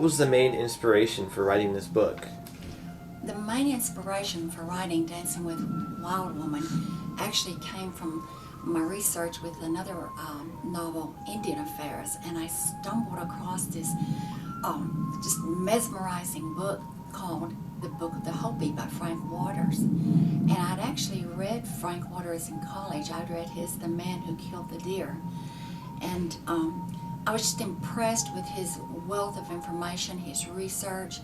was the main inspiration for writing this book? The main inspiration for writing Dancing with Wild Woman actually came from my research with another novel, Indian Affairs, and I stumbled across this just mesmerizing book called The Book of the Hopi by Frank Waters. And I'd actually read Frank Waters in college. I'd read his The Man Who Killed the Deer. And I was just impressed with his wealth of information, his research.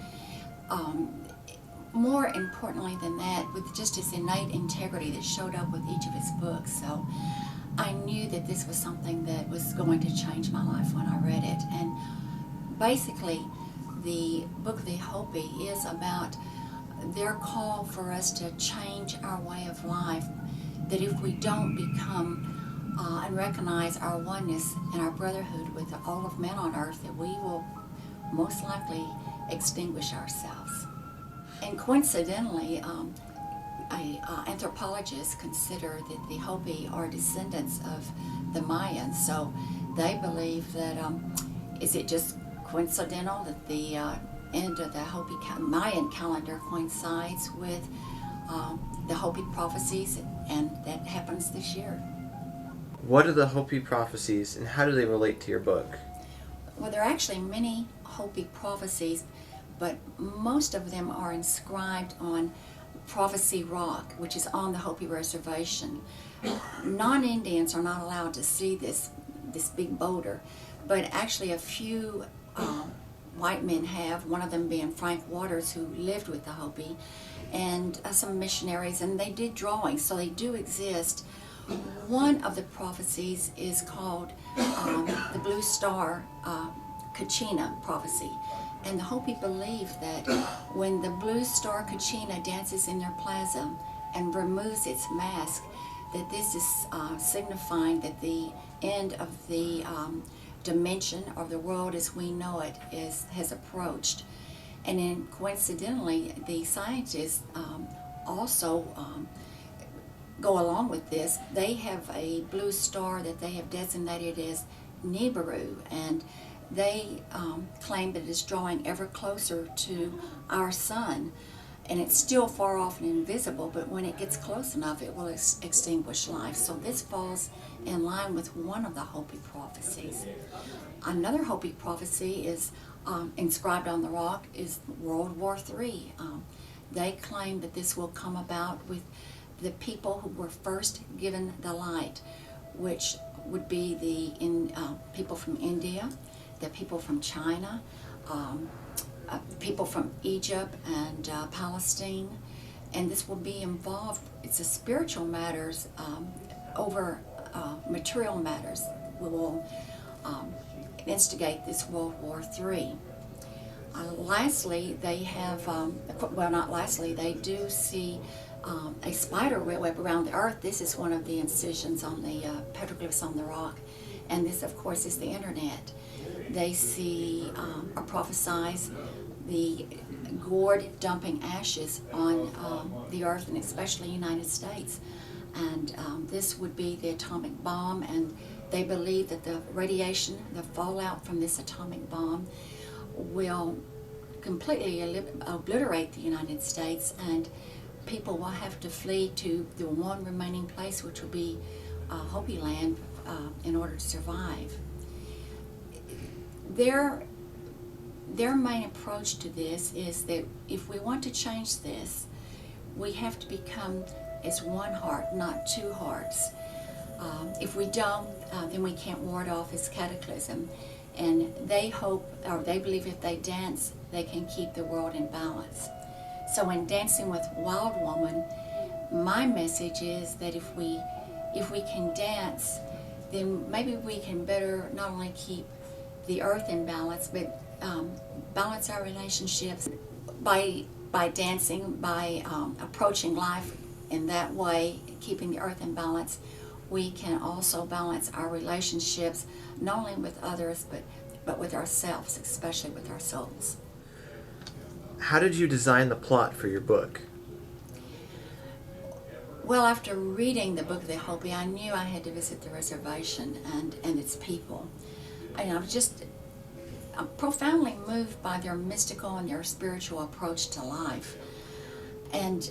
More importantly than that, with just his innate integrity that showed up with each of his books. So I knew that this was something that was going to change my life when I read it. And basically, the Book of the Hopi is about their call for us to change our way of life, that if we don't become and recognize our oneness and our brotherhood with all of men on earth, that we will most likely extinguish ourselves. And coincidentally, anthropologists consider that the Hopi are descendants of the Mayans, so they believe that, is it just coincidental that the end of the Hopi Mayan calendar coincides with the Hopi prophecies, and that happens this year. What are the Hopi prophecies, and how do they relate to your book? Well, there are actually many Hopi prophecies, but most of them are inscribed on Prophecy Rock, which is on the Hopi Reservation. Non-Indians are not allowed to see this big boulder, but actually a few white men have, one of them being Frank Waters, who lived with the Hopi, and some missionaries, and they did drawings, so they do exist. One of the prophecies is called the Blue Star Kachina prophecy. And the Hopi believe that when the Blue Star Kachina dances in their plaza and removes its mask, that this is signifying that the end of the dimension of the world as we know it has approached. And then coincidentally, the scientists also go along with this. They have a blue star that they have designated as Nibiru, and they claim that it's drawing ever closer to our sun, and it's still far off and invisible, but when it gets close enough it will extinguish life. So this falls in line with one of the Hopi prophecies. Another Hopi prophecy is inscribed on the rock is World War III. They claim that this will come about with the people who were first given the light, which would be the people from India, the people from China, people from Egypt and Palestine, and this will be involved. It's a spiritual matters over material matters. We will instigate this World War III. Lastly, they have, well, not lastly, they do see a spider web around the earth. This is one of the incisions on the petroglyphs on the rock, and this, of course, is the internet. They see or prophesize the gourd dumping ashes on the earth, and especially the United States. And this would be the atomic bomb, and they believe that the radiation, the fallout from this atomic bomb will completely obliterate the United States, and people will have to flee to the one remaining place, which will be Hopi land, in order to survive. Their main approach to this is that if we want to change this, we have to become as one heart, not two hearts. If we don't, then we can't ward off this cataclysm. And they hope, or they believe if they dance, they can keep the world in balance. So in Dancing with Wild Woman, my message is that if we can dance, then maybe we can better not only keep the earth in balance, but balance our relationships by dancing, by approaching life in that way, keeping the earth in balance. We can also balance our relationships, not only with others, but with ourselves, especially with our souls. How did you design the plot for your book? Well, after reading the Book of the Hopi, I knew I had to visit the reservation and its people. And I was just profoundly moved by their mystical and their spiritual approach to life. And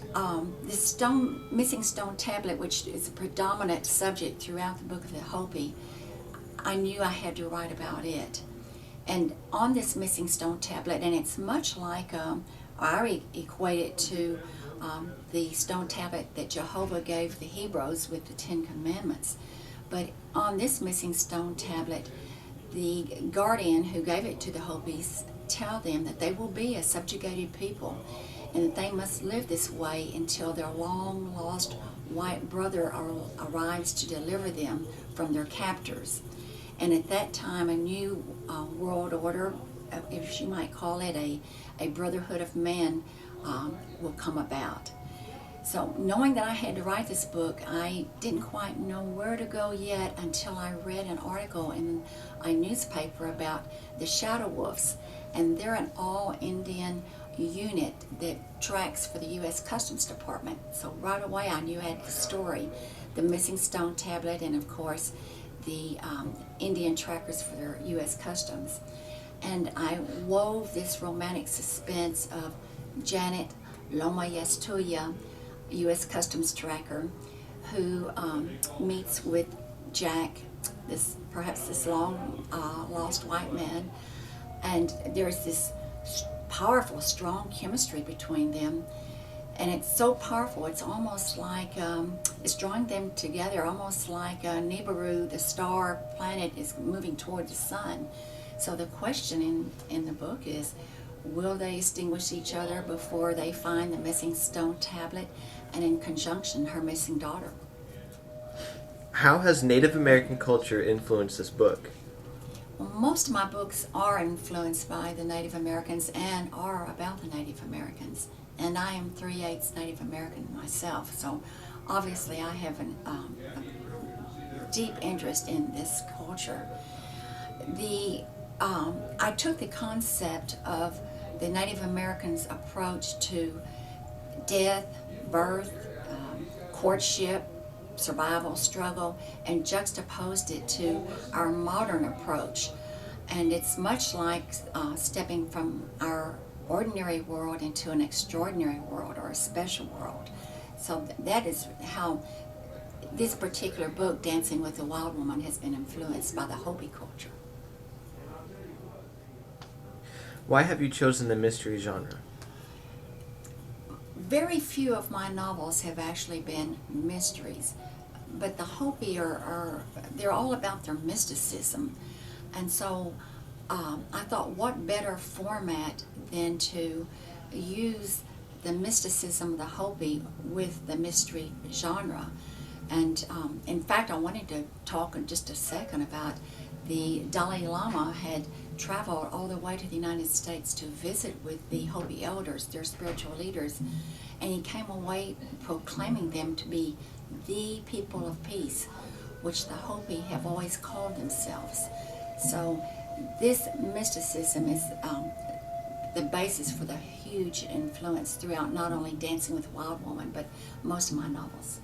this missing stone tablet, which is a predominant subject throughout the Book of the Hopi, I knew I had to write about it. And on this missing stone tablet, and it's much like, I equate it to the stone tablet that Jehovah gave the Hebrews with the Ten Commandments. But on this missing stone tablet, the guardian who gave it to the Hopis tell them that they will be a subjugated people and that they must live this way until their long lost white brother arrives to deliver them from their captors. And at that time, a new world order, if you might call it a brotherhood of men, will come about. So knowing that I had to write this book, I didn't quite know where to go yet until I read an article in a newspaper about the Shadow Wolves. And they're an all-Indian unit that tracks for the U.S. Customs Department. So right away I knew I had the story, the missing stone tablet, and of course the Indian trackers for their U.S. Customs. And I wove this romantic suspense of Janet Lomayestuya, U.S. Customs tracker, who meets with Jack, perhaps this long lost white man, and there's this powerful, strong chemistry between them. And it's so powerful, it's almost like, it's drawing them together, almost like Nibiru, the star planet, is moving toward the sun. So the question in the book is, will they extinguish each other before they find the missing stone tablet, and in conjunction, her missing daughter? How has Native American culture influenced this book? Well, most of my books are influenced by the Native Americans and are about the Native Americans. And I am 3/8 Native American myself, so obviously I have a deep interest in this culture. I took the concept of the Native Americans' approach to death, birth, courtship, survival, struggle, and juxtaposed it to our modern approach. And it's much like stepping from our ordinary world into an extraordinary world, or a special world. So that is how this particular book, Dancing with the Wild Woman, has been influenced by the Hopi culture. Why have you chosen the mystery genre? Very few of my novels have actually been mysteries, but the Hopi they're all about their mysticism. And so I thought, what better format than to use the mysticism of the Hopi with the mystery genre. And in fact, I wanted to talk in just a second about the Dalai Lama had traveled all the way to the United States to visit with the Hopi elders, their spiritual leaders, and he came away proclaiming them to be the people of peace, which the Hopi have always called themselves. So this mysticism is the basis for the huge influence throughout not only Dancing with a Wild Woman, but most of my novels.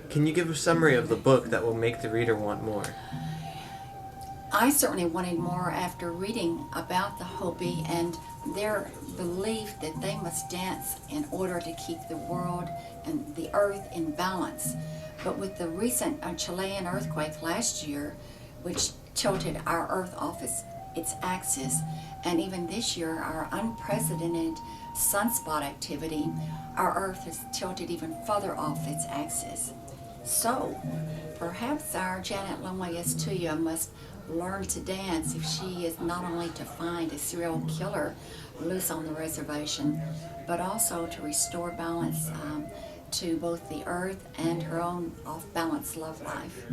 Can you give a summary of the book that will make the reader want more? I certainly wanted more after reading about the Hopi and their belief that they must dance in order to keep the world and the earth in balance. But with the recent Chilean earthquake last year, which tilted our earth off its axis, and even this year our unprecedented sunspot activity, our earth is tilted even further off its axis. So perhaps our Janet Lomayestuya must learn to dance if she is not only to find a serial killer loose on the reservation, but also to restore balance to both the earth and her own off-balance love life.